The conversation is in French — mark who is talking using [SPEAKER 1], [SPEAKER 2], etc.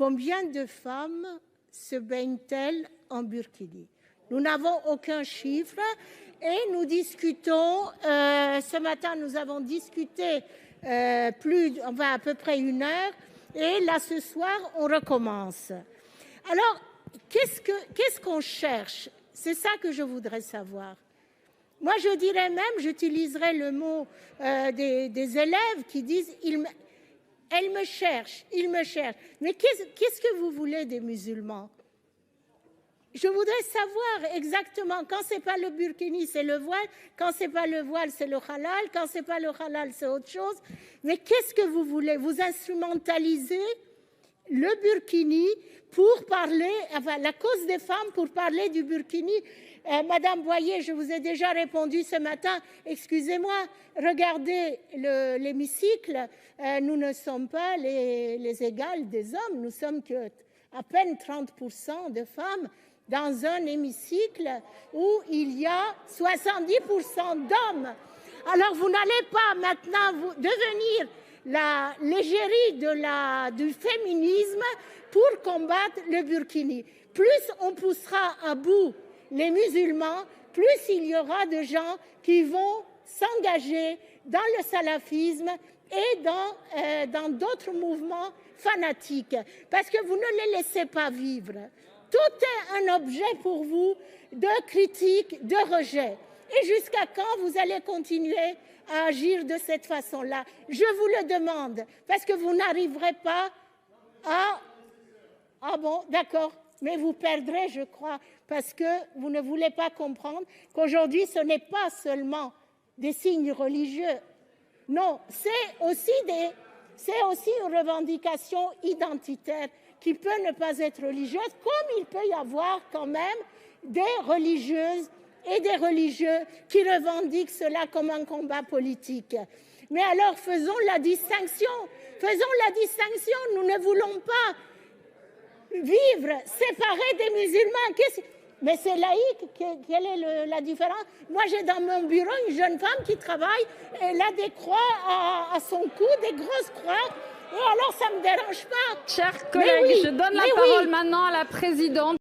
[SPEAKER 1] Combien de femmes se baignent-elles en burkini? Nous n'avons aucun chiffre et nous discutons. Ce matin, nous avons discuté à peu près 1 heure et là, ce soir, on recommence. Alors, qu'est-ce qu'on cherche? C'est ça que je voudrais savoir. Moi, je dirais même, j'utiliserais le mot des élèves qui disent « elle me cherche, il me cherche ». Mais qu'est-ce que vous voulez des musulmans? Je voudrais savoir exactement, quand ce n'est pas le burkini, c'est le voile, quand ce n'est pas le voile, c'est le halal, quand ce n'est pas le halal, c'est autre chose. Mais qu'est-ce que vous voulez? Vous instrumentalisez le burkini pour parler, enfin la cause des femmes pour parler du burkini. Madame Boyer, je vous ai déjà répondu ce matin, excusez-moi, regardez l'hémicycle, nous ne sommes pas les égales des hommes, nous sommes que à peine 30% de femmes dans un hémicycle où il y a 70% d'hommes. Alors vous n'allez pas maintenant devenir l'égérie du féminisme pour combattre le burkini. Plus on poussera à bout les musulmans, plus il y aura de gens qui vont s'engager dans le salafisme et dans d'autres mouvements fanatiques, parce que vous ne les laissez pas vivre. Tout est un objet pour vous de critique, de rejet. Et jusqu'à quand vous allez continuer à agir de cette façon-là? Je vous le demande, parce que vous n'arriverez pas à... Ah bon, d'accord, mais vous perdrez, je crois, parce que vous ne voulez pas comprendre qu'aujourd'hui, ce n'est pas seulement des signes religieux. Non, c'est aussi une revendication identitaire qui peut ne pas être religieuse, comme il peut y avoir quand même des religieuses et des religieux qui revendiquent cela comme un combat politique. Mais alors, faisons la distinction. Nous ne voulons pas vivre séparés des musulmans. Mais c'est laïque, quelle est la différence? Moi, j'ai dans mon bureau une jeune femme qui travaille, elle a des croix à son cou, des grosses croix, et alors ça ne me dérange pas.
[SPEAKER 2] Chers collègues, je donne la parole maintenant à la présidente.